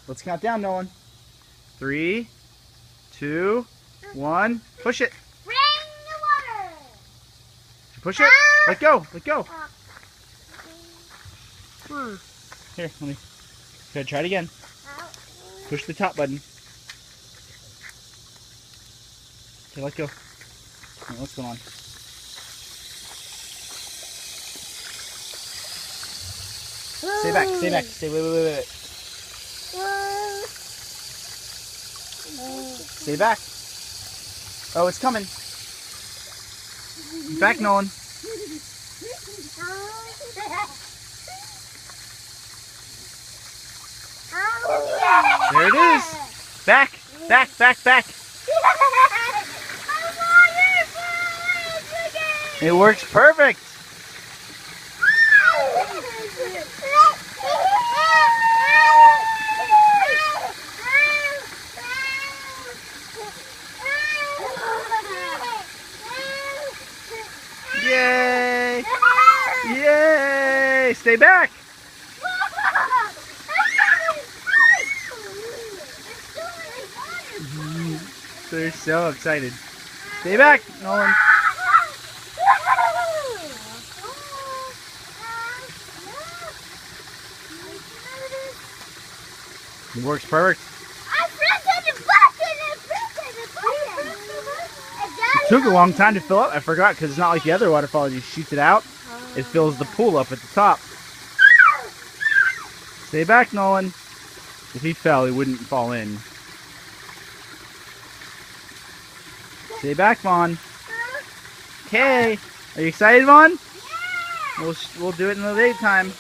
Let's count down, Nolan. 3, 2, 1. Push it. Bring the water. Push it. Let go. Let go. Here, let me. Go ahead, try it again. Push the top button. Okay, let go. Right, what's going on? Stay back. Stay back. Stay. Wait. Stay back. Oh, it's coming. Back, Nolan. There it is. Back. It works perfect. Yay! Yay! Stay back. They're so excited. Stay back, Nolan. It works perfect. It took a long time to fill up. I forgot because it's not like the other waterfall. You shoot it out, it fills the pool up at the top. Stay back, Nolan. If he fell, he wouldn't fall in. Stay back, Vaughn. Okay. Are you excited, Vaughn? Yeah. We'll do it in the daytime.